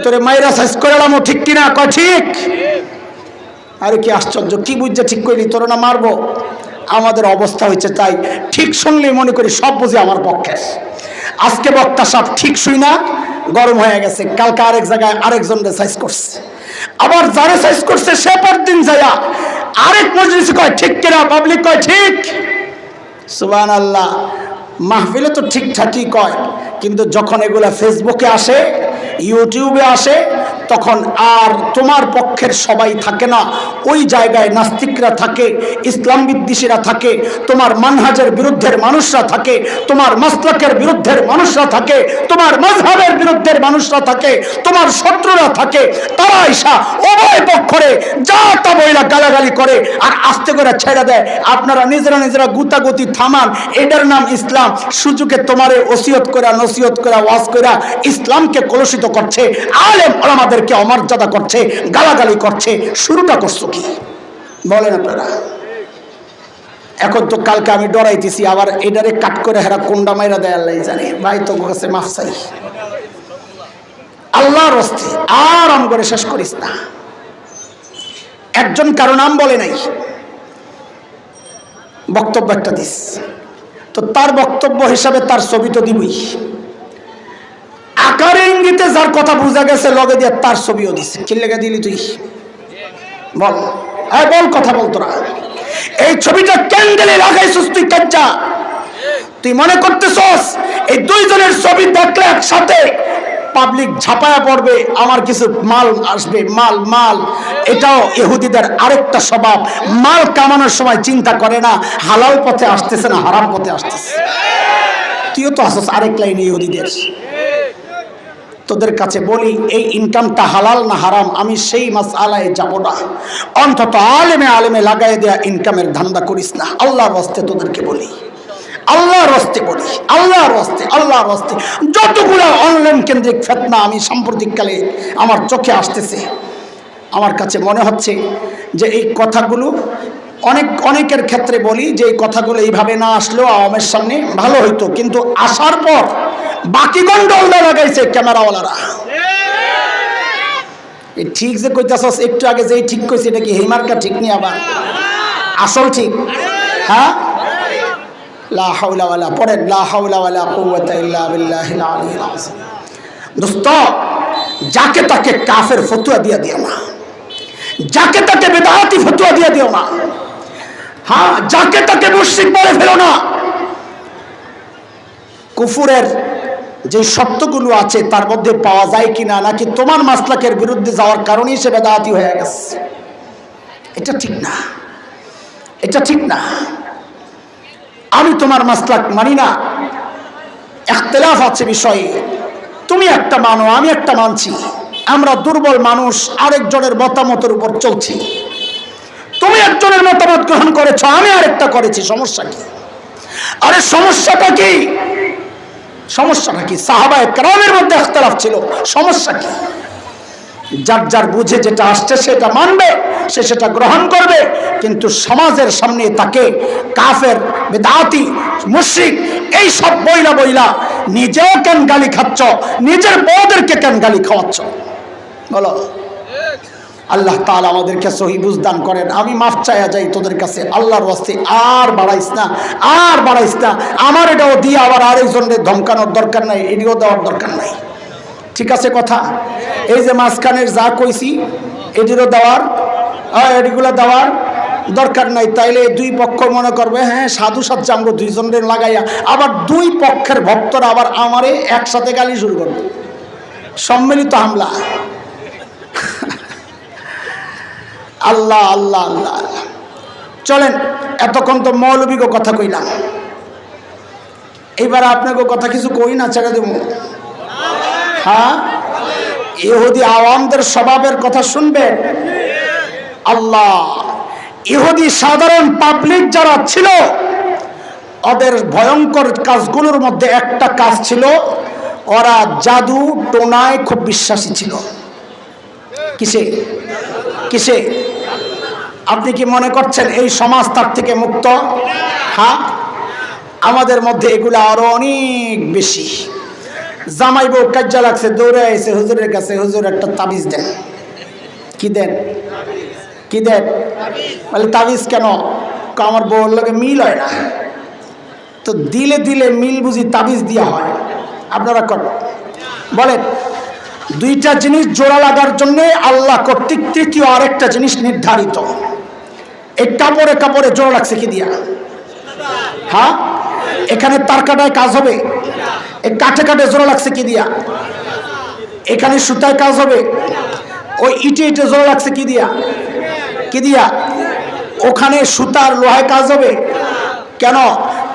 তোরে মাইরা সাইজ করে এলামো, ঠিক কিনা? কয় ঠিক। আরে কি আশ্চর্য, কি বুঝছে ঠিক কইলি, তোর না মারবো? আমাদের অবস্থা হয়েছে তাই, ঠিক শুনলেই মনে করি সব বুঝি আমার পক্ষে। আজকে বক্তা সব ঠিক শুই না গরম হয়ে গেছে, কালকে আরেক জায়গায় আরেকজন সাইজ করছে, আবার যারে সাইজ করছে সে পরদিন যায়া আরেক মজলিসে কয় ঠিক কিনা, পাবলিক কয় ঠিক। সুবহানাল্লাহ। মাহফিলে তো ঠিকঠাকই কয়, কিন্তু যখন এগুলা ফেসবুকে আসে, ইউটিউবে আসে, তখন আর তোমার পক্ষের সবাই থাকে না। ওই জায়গায় নাস্তিকরা থাকে, ইসলাম বিদ্বেষীরা থাকে, তোমার মানহাজের বিরুদ্ধের মানুষরা থাকে, তোমার মাসলাকের বিরুদ্ধের মানুষরা থাকে, তোমার মাযহাবের বিরুদ্ধের মানুষরা থাকে, তোমার শত্রুরা থাকে। তারা আইসা উভয় পক্ষরে যা তা বইলা গালাগালি করে আর আস্তে করে ছেড়ে দেয়। আপনারা নিজেরা গুতাগুতি থামান, এটার নাম ইসলাম। সুযোগে তোমারে ওসিয়ত করে, নসিহত করে, ওয়াজ করে ইসলামকে কলুষিত করছে, আলেম ওলামাদেরকে অমর্যাদা করছে, গালাগালি করছে। শুরুটা করছো কি বলেন আপনারা? এখন তো কালকে আমি ডরাইতেছি, আবার এটারে কাট করে হেরা কোন্ডা মাইরা দেয় আল্লাহ জানে। ভাই তো কাছে মাফ চাই, আল্লাহর হস্তে আর আম করে শেষ করিস না। একজন কারো নাম বলে নাই, বক্তব্য একটা দিস, তো তার বক্তব্য হিসাবে তার ছবি তো দিবই। আকারে ইঙ্গিতে যার কথা বোঝা গেছে লগে দিয়ে তার ছবিও দিছে। কি লেগে দিলি তুই? বল, বল, কথা বল। তোরা এই ছবিটা ক্যান্ডেলে লাগাইছিস তুই কাজ্জা? তুই মনে করতেছস এই দুইজনের ছবি দেখলে একসাথে পাবলিক ঝাঁপায়া পড়বে, আমার কিছু মাল আসবে? মাল এটাও ইহুদিদের আরেকটা স্বভাব। মাল কামানোর সময় চিন্তা করে না হালাল পথে আসতেছে না হারাম পথে আসতেছে। তুইও তো আসছ আরেক লাইনে ইহুদিদের। তোদের কাছে বলি, এই ইনকামটা হালাল না হারাম আমি সেই মাসআলায় যাব না। অন্তত আলেমে লাগাই দেয়া ইনকামের ধান্দা করিস না। আল্লাহর ওয়াস্তে তোদেরকে বলি, আল্লাহর ওয়াস্তে বলি, আল্লাহর ওয়াস্তে যতগুলো অনলাইন কেন্দ্রিক ফিতনা আমি সাম্প্রতিককালে আমার চোখে আসতেছে, আমার কাছে মনে হচ্ছে যে এই কথাগুলো অনেকের ক্ষেত্রে বলি যে এই কথাগুলো এইভাবে না আসলেও আওয়ামের সামনে ভালো হইতো, কিন্তু আসার পর বাকি গন্ডলটা লাগাইছে ক্যামেরাওয়ালারা। এই ঠিক যে কইতাছস, একটু আগে যেই ঠিক কইছে এটা কি হেমার্কা ঠিক নি? আবার আসল ঠিক? হ্যাঁ, লা হাওলা ওয়ালা, পড়েন, লা হাওলা ওয়ালা কুওয়াতা ইল্লা বিল্লাহিল আলিয়্যিল আযীম। দোস্ত, যাকে তাকে কাফের ফতোয়া দিয়া দিও না, যাকে তাকে বিদআতি ফতোয়া দিয়া দিও না, হ্যাঁ, যাকে তাকে মুশরিক বলে ফেলো না। কুফুরের যে শব্দগুলো আছে তার মধ্যে পাওয়া যায় কিনা, নাকি তোমার মাসলাকের বিরুদ্ধে যাওয়ার কারণেই সে বেদাতি হয়ে গেছে? এটা ঠিক না, এটা ঠিক না। আমি তোমার মাসলাক মানি না, ইখতিলাফ আছে বিষয়ে, তুমি একটা মানো আমি একটা মানছি, আমরা দুর্বল মানুষ আরেকজনের মতামতের উপর চলছি। তুমি একজনের মতামত গ্রহণ করেছ, আমি আরেকটা করেছি, সমস্যা কি? আরে সমস্যাটা কি? সমস্যাটা কি? সাহাবায়ে কেরামের মধ্যে ইখতিলাফ ছিল, সমস্যা কি? যার যার বুঝে যেটা আসছে সেটা মানবে, সে সেটা গ্রহণ করবে, কিন্তু সমাজের সামনে তাকে কাফের, বেদাতি, মুশরিক এই সব বইলা বইলা নিজেও কেন গালি খাচ্ছ, নিজের বউদেরকে কেন গালি খাওয়াচ্ছ? বলো। আল্লাহ তাআলা আমাদেরকে সহি বুঝ দান করেন। আমি মাফ চাইয়া যাই তোদের কাছে, আল্লাহর ওয়াস্তে আর বাড়াইস না, আর বাড়াইস না। আমার এটাও দিয়ে আবার আরেকজনের ধমকানোর দরকার নাই, এটিও দেওয়ার দরকার নাই। ঠিক আছে কথা? এই যে মাঝখানের যা কইছি এটিরও দেওয়ার, এটিগুলো দেওয়ার দরকার নাই। তাইলে দুই পক্ষ মনে করবে হ্যাঁ সাধু সাচ্চা আমরা দুইজনের লাগাইয়া, আবার দুই পক্ষের ভক্তরা আবার আমারে একসাথে গালি শুরু করবে, সম্মিলিত হামলা। আল্লাহ আল্লাহ আল্লাহ। চলেন, এতক্ষণ তো মৌলবীকে কথা কইলাম, এবার আপনাকে কথা কিছু কই না, ছেড়ে দেব। হ্যাঁ, ইহুদি আওয়ামদের স্বভাবের কথা শুনবেন। আল্লাহ, ইহুদি সাধারণ পাবলিক যারা ছিল, ওদের ভয়ঙ্কর কাজগুলোর মধ্যে একটা কাজ ছিল, ওরা জাদু টোনায় খুব বিশ্বাসী ছিল। কিসে? কিসে? আপনি কি মনে করছেন এই সমাজ তার থেকে মুক্ত? হ্যাঁ, আমাদের মধ্যে এগুলো আরো অনেক বেশি। জামাই বউ কাজ্জা লাগছে, দৌড়ে আইছে হুজুরের কাছে, হুজুর একটা তাবিজ দেন। কি দেন? কি দেন? বলে তাবিজ কেন? আমার বউর লোকে মিল হয় না। তো দিলে দিলে মিল বুঝি তাবিজ দিয়া হয়? আপনারা করেন বলেন। দুইটা জিনিস জোড়া লাগার জন্য আল্লাহ কর্তৃক তৃতীয় আরেকটা জিনিস নির্ধারিত। এই কাপড়ে কাপড়ে জোড়া লাগছে কি দিয়া? হ্যাঁ, এখানে তার কাটায় কাজ হবে, এই কাঠে কাঠে জোড়া লাগছে কি দিয়া? এখানে সুতায় কাজ হবে, ওই ইটে ইটে জোড়া লাগছে কি দিয়া? কি দিয়া? ওখানে সুতার লোহায় কাজ হবে কেন?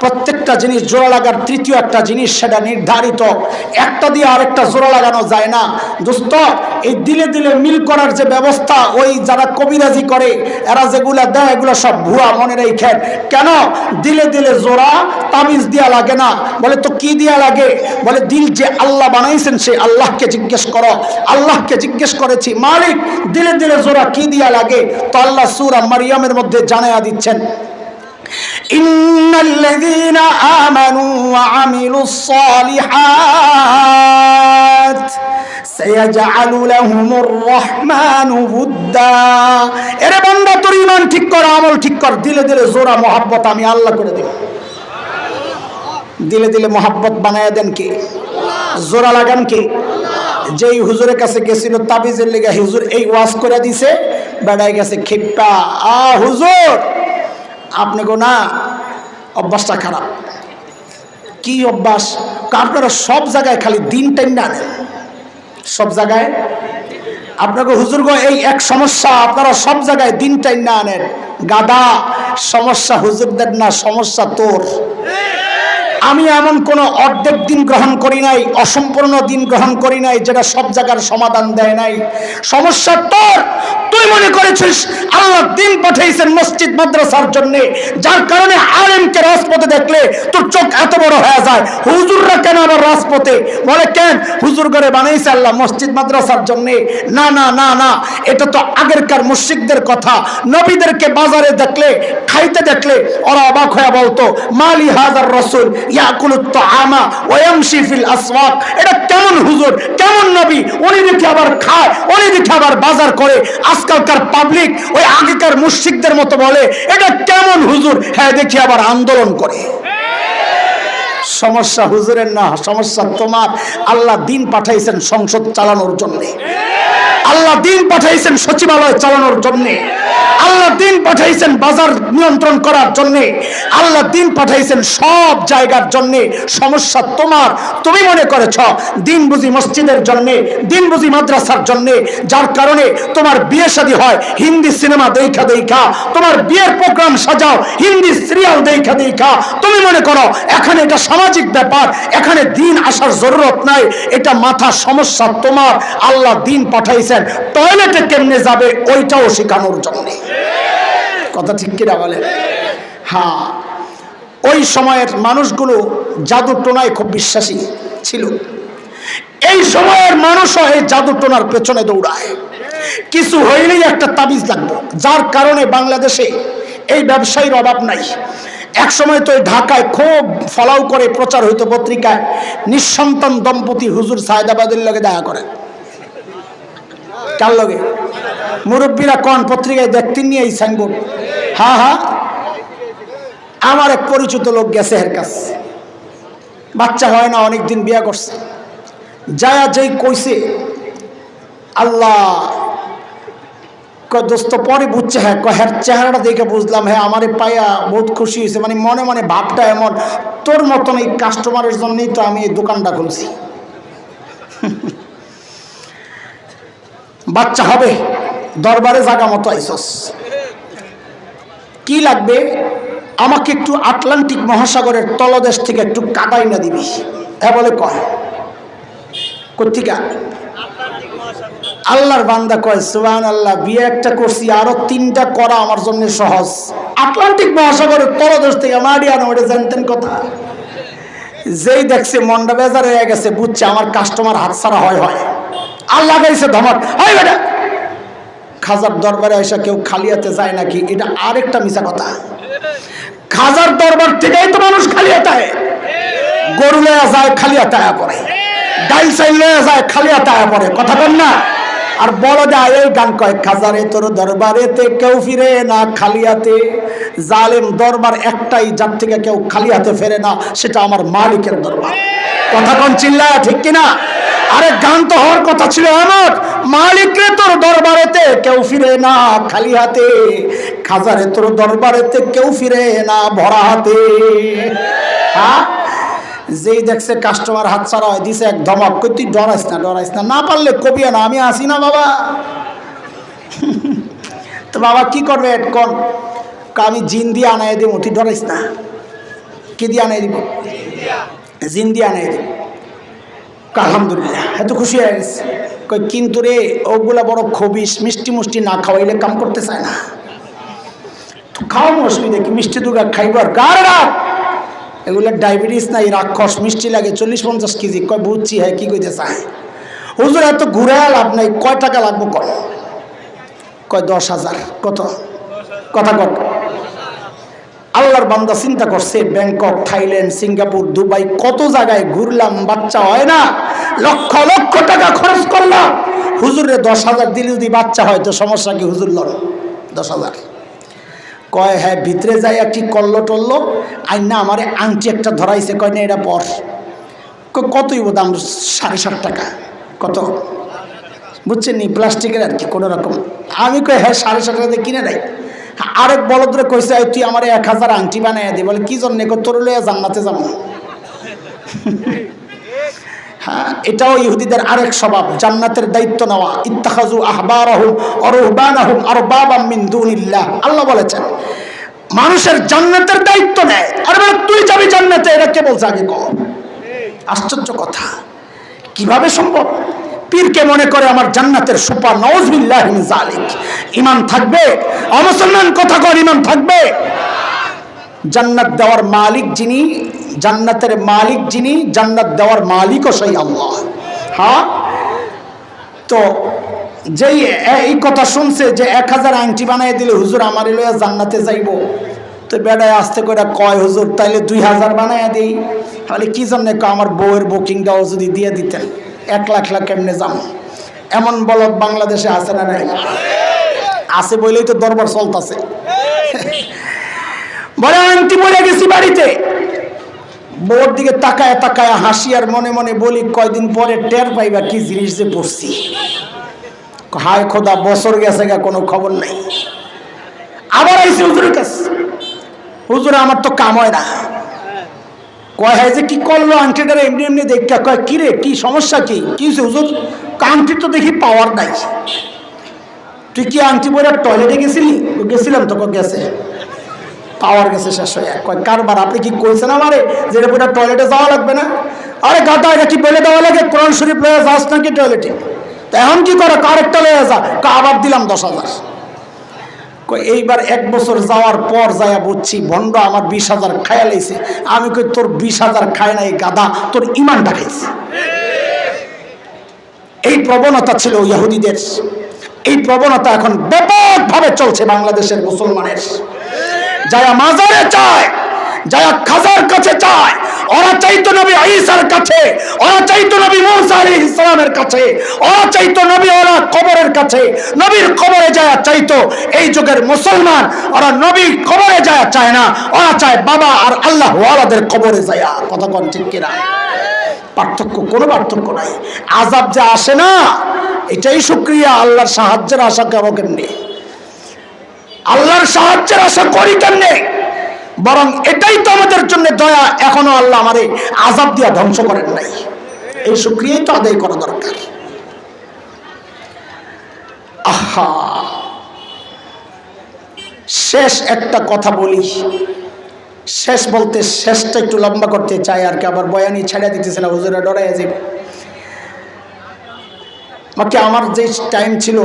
প্রত্যেকটা জিনিস জোড়া লাগার তৃতীয় একটা জিনিস, সেটা নির্ধারিত। একটা দিয়ে আরেকটা জোড়া লাগানো যায় না দোস্ত। এই দিলে দিলে মিল করার যে ব্যবস্থা, ওই যারা কবিরাজি করে এরা যেগুলা দেয় এগুলো সব ভুয়া, মনে রেখেন। কেন দিলে দিলে জোড়া তাবিজ দিয়া লাগে না? বলে তো কি দিয়া লাগে? বলে দিল যে আল্লাহ বানাইছেন সে আল্লাহকে জিজ্ঞেস করো। আল্লাহকে জিজ্ঞেস করেছি, মালিক দিলে দিলে জোড়া কি দিয়া লাগে? তো আল্লাহ সূরা মারিয়ামের মধ্যে জানায়া দিচ্ছেন, ইন্নাল্লাযীনা আমানু ওয়া আমিলুস সালিহাত সায়াজআলু লাহুমুর রহমানু উদ্দা। এরে বান্দা, তোর ঈমান ঠিক কর, আমল ঠিক কর, দিলে দিলে জোড়া মহব্বত আমি আল্লাহ করে দেব। দিলে দিলে মহব্বত বানায়া দেন কে? জোড়া লাগান কে? যেই হুজুরের কাছে গেছিল তাবিজের লেগে, হুজুর এই ওয়াজ করে দিছে, বেড়ায় গেছে খেপা, হুজুর আপনি গো না অভ্যাসটা খারাপ। কি অভ্যাস? আপনারা সব জায়গায় খালি দিন টাইম না আনেন, সব জায়গায় আপনাকে হুজুর গো এই এক সমস্যা, আপনারা সব জায়গায় দিন টাইম না আনেন। গাদা, সমস্যা হুজুরদের না, সমস্যা তোর। আমি এমন কোন অর্ধেক দিন গ্রহণ করি নাই, অসম্পূর্ণ দিন গ্রহণ করি নাই যেটা সব জায়গার সমাধান দেয় নাই। সমস্যা তোর। তুই মনে করেছিস আল্লাহ দিন পাঠাইছেন মসজিদ মাদ্রাসার জন্য, যার কারণে আলেমকে রাজপথে দেখলে তোর চোখ এত বড় হয়ে যায়। হুজুররা কেন আবার রাজপথে? বলে কেন? হুজুর করে বানাইছে আল্লাহ মসজিদ মাদ্রাসার জন্য। না না না না, এটা তো আগেরকার মুশরিকদের কথা। নবীদেরকে বাজারে দেখলে, খাইতে দেখলে ওরা অবাক হয়ে বলতো, মালি হাজার রাসূল ইয়াকুলুত তাআমা ওয়া ইয়ামশি ফিল আসওয়াক। এটা কেমন হুজুর, কেমন নবী? উনি দেখে আবার খায়, উনি দেখে আবার বাজার করে। আজকালকার পাবলিক ওই আগেকার মুশরিকদের মতো বলে, এটা কেমন হুজুর? হ্যাঁ, দেখি আবার আন্দোলন করে। সমস্যা হুজুরের না, সমস্যা তোমার। আল্লাহ দিন পাঠাইছেন সংসদ চালানোর জন্য, আল্লাহ দিন পাঠাইছেন সচিবালয় চালানোর জন্য, আল্লাহ দিন পাঠাইছেন বাজার নিয়ন্ত্রণ করার জন্য, আল্লাহ দিন পাঠাইছেন সব জায়গার জন্য। সমস্যা তোমার। তুমি মনে করেছ দিন বুঝি মসজিদের জন্য, দিন বুঝি মাদ্রাসার জন্য, যার কারণে তোমার বিয়ে শাদী হয় হিন্দি সিনেমা দেখা দেখা, তোমার বিয়ের প্রোগ্রাম সাজাও হিন্দি সিরিয়াল দেখা দেখা। তুমি মনে করো এখানে এটা সামাজিক ব্যাপার, এখানে দিন আসার জরুরত নাই। এটা মাথা সমস্যা তোমার। আল্লাহ দিন পাঠাইছেন টয়লেটে কেমনে যাবে ওইটাও শেখানোর জন্য। কথা ঠিক কিনা বলে? হ্যাঁ, ওই সময়ের মানুষগুলো জাদু টোনায় খুব বিশ্বাসী ছিল। এই সময়ের মানুষও এই জাদু টোনার পেছনে দৌড়ায়, কিছু হইলেই একটা তাবিজ লাগবে, যার কারণে বাংলাদেশে এই ব্যবসায়ীর অভাব নাই। এক সময় তো ঢাকায় খুব ফলাও করে প্রচার হইতো পত্রিকায়, নিঃসন্তান দম্পতি হুজুর সায়দাবাদের লগে দেখা করে। কার লগে? মুরব্বীরা কোন পত্রিকায় দেখতেন নিয়ে এই সাইনবোর্ড? হ্যাঁ হ্যাঁ, আমার এক পরিচিত লোক গেছে এর কাছে, বাচ্চা হয় না, অনেকদিন বিয়ে করছে, যায়া যেই কইছে আল্লাহ দোস্ত পরে বুঝছে, হ্যাঁ হ্যাঁ চেহারাটা দেখে বুঝলাম, হ্যাঁ আমারে পাইয়া বহুত খুশি হয়েছে, মানে মনে মনে ভাবটা এমন, তোর মতন এই কাস্টমারের জন্যই তো আমি এই দোকানটা খুলছি। বাচ্চা হবে, দরবারে জাগা মতো আইসস, কি লাগবে? আমাকে একটু আটলান্টিক মহাসাগরের তলদেশ থেকে একটু কাদাই না দিবি। হ্যাঁ বলে কয় কর্তিকা আল্লাহর বান্দা কয় সুবহানাল্লাহ, বিয়ে একটা করছি, আরো 3টা করা আমার জন্য সহজ। আটলান্টিক মহাসাগরের তলদেশ থেকে মারিয়ানো, ওটা জানতেন কথা। যেই দেখছে মন্ডা বেজার হয়ে গেছে, বুঝছে আমার কাস্টমার হাতছাড়া হয় আল্লাহ গাইছে ধমক, হয় বেটা খাজার দরবারে এসে কেউ খালি হাতে যায় নাকি? এটা আরেকটা মিছা কথা। খাজার দরবার থেকেই তো মানুষ খালি হাতে, গরু লয়া যায় খালি হাতে পড়ে, ডাইল চাইল লয়া যায় খালি হাতে পড়ে, কথা বল না? আর বড় দেয় এই গান কয়, খাজারে তোর দরবারেতে কেউ ফিরে না খালি হাতে। জালেম দরবার একটাই, যার থেকে কেউ খালি হাতে ফেরে না, সেটা আমার মালিকের দরবার। কথা কোন চিল্লায়, ঠিক কিনা? আরে গান তো হওয়ার কথা ছিল আমার, মালিকরে তোর দরবারেতে কেউ ফিরে না খালি হাতে, খাজারে তোর দরবারেতে কেউ ফিরে না ভরা হাতে। হ্যাঁ, যেই দেখছে কাস্টমার হাত ছাড়া হয়, দিছে এক ধমক, কই তুই ডরাইস না, না পারলে কবিয়া না, আমি আসি না বাবা। তো বাবা কি করবে কোন? আমি জিন দিয়ে আনাই দিব, তুই ডরাইস না। কি দিয়ে আনাই দিব? জিন দিয়ে আনাই দিব। আলহামদুলিল্লাহ, এত খুশি হয়ে গেছে। কই কিন্তু রে, ওগুলা বড় খবিস, মিষ্টি মুষ্টি না খাওয়াইলে কাম করতে চায় না। তো খাওয়ানো অসুবিধা কি, মিষ্টি দুগা খাইবার গার রাখ, এগুলো ডায়াবেটিস নাই, রাক্ষস, মিষ্টি লাগে 40-50 কেজি। কয় বুঝছি, হ্যাঁ কি কইতে চায় হুজুর, এত ঘুরে লাভ নাই, কয় টাকা লাগবো কয়? কয় 10,000। কত? কথা কত? আল্লাহর বান্দা চিন্তা করছে, ব্যাংকক, থাইল্যান্ড, সিঙ্গাপুর, দুবাই, কত জায়গায় ঘুরলাম, বাচ্চা হয় না, লক্ষ লক্ষ টাকা খরচ করলাম, হুজুরে 10,000 দিলে যদি বাচ্চা হয় তো সমস্যা কি? হুজুর লন 10,000। কয় হ্যাঁ, ভিতরে যাই কি করলো টললো, আই না আমারে আংটি একটা ধরাইছে, কয় না এটা পর। কতই দাম? 7.5 টাকা। কত বুঝছেন নি? প্লাস্টিকের আর কি, কোনো রকম। আমি কই হ্যাঁ 7.5 টাকা দিয়ে কিনে দেয়। আরেক বলদরে কইছে, তুই আমার 1000 আংটি বানাই দে। বলে কি জন্য? তোর লইয়া জান্নাতে যাব। হ্যাঁ, এটাও ইহুদিদের আরেক স্বভাব, জান্নাতের দায়িত্ব নেওয়া। ইত্তাখাযু আহবারাহুম ওয়া রুহবানাহুম আরবাবাম মিন দুনিল্লাহ। আল্লাহ বলেছেন মানুষের জান্নাতের দায়িত্ব নেয়। আর বলে তুই যাবি জান্নাতে, এটা কে বলছে আগে কও? আশ্চর্য কথা, কিভাবে সম্ভব? পীরকে মনে করে আমার জান্নাতের সুপার, নাউযুবিল্লাহি মিন যালিক। ঈমান থাকবে? অমুসলমান কথা কর, ঈমান থাকবে? জান্নাত দেওয়ার মালিক যিনি, জান্নাতের মালিক যিনি, জান্নাত দেওয়ার মালিকও সেই আল্লাহ। হ্যাঁ, তো যেই এই কথা শুনছে যে 1000 আংটি বানিয়ে দিলে হুজুর আমার লইয়া জান্নাতে যাইব, তো বেড়ায় আসতে করে কয় হুজুর তাইলে 2000 বানাইয়া দিই। তাহলে কি জন্য? আমার বউয়ের বুকিংটাও যদি দিয়ে দিতেন, 1 লাখ কেমনে যাম? এমন বলদ বাংলাদেশে আছে না নাই? আছে বলেই তো দরবার চলতেছে। বলে আংটি পরে গেছি বাড়িতে, বউর দিকে তাকায় তাকায় হাসি, আর মনে মনে বলি কয়দিন পরে টের পাইবা কি জিনিস যে পড়ছি। হায় খোদা, বছর গেছে গা, কোনো খবর নাই। আবার আইসি হুজুরের কাছে, হুজুর আমার তো কাম হয় না। কয় হ্যাঁ যে কি করলো আংটিটারে এমনি এমনি দেখা? কয় কি রে, কি সমস্যা, কি হয়েছে হুজুর? আংটি তো দেখি পাওয়ার নাই। তুই কি আংটি পরে টয়লেটে গেছিলি? গেছিলাম তো। গেছে, পাওয়ার গেছে, শেষ হয়ে। কয় কারবার, আপনি কি কইছেন আমারে যে এটা পুরো টয়লেটে যাওয়া লাগবে না? আরে গাদা, এটা কি বলে দেওয়া লাগে? কোরআন শরীফ লয়ে যাস নাকি টয়লেটে? তো এখন কি করে? আরেকটা লয়ে যা। আবার দিলাম 10,000। এইবার 1 বছর যাওয়ার পর যায়া বুঝছি ভণ্ড আমার 20,000 খায়া লাইছে। আমি কই তোর 20,000 খায় নাই গাধা, তোর ইমানটা খাইছে। এই প্রবণতা ছিল ইহুদিদের, এই প্রবণতা এখন ব্যাপকভাবে চলছে বাংলাদেশের মুসলমানের। যারা মাজারে চায়, যারা খাজার কাছে চায়, ওরা চাইতো নবী ঈসার কাছে, ওরা চাইতো নবী মুসা আলাইহিস সালামের কাছে, ওরা চাইতো নবী ওরা কবরের কাছে, নবীর কবরে যায় চাইতো। এই যুগের মুসলমান ওরা নবী কবরে যায় চায় না, ওরা চায় বাবা আর আল্লাহ ওয়ালাদের কবরে যায়। কথা কোন ঠিক কিনা? পার্থক্য, কোনো পার্থক্য নাই। আযাব যে আসে না, এটাই শুকরিয়া। আল্লাহর সাহায্যের আশা করো কেমনে? আল্লাহর সাহায্যের আশা করি কেমনে? বরং এটাই তো আমাদের জন্য দয়া, এখনো আল্লাহ আমারে আযাব দিয়া ধ্বংস করেন নাই। এই শুকরিয়াই তো আদায় করা দরকার। আহা, শেষ একটা কথা বলি। শেষ বলতে শেষটা একটু লম্বা করতে চাই আর কি, আবার বয়ানি ছেড়ে দিতেছিল, হুজুরা ডরাইয়া যাবে। বাকি আমার যে টাইম ছিল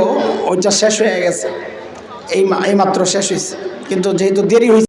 ওইটা শেষ হয়ে গেছে, এই মাত্র শেষ হয়েছে, কিন্তু যেহেতু দেরি হয়েছে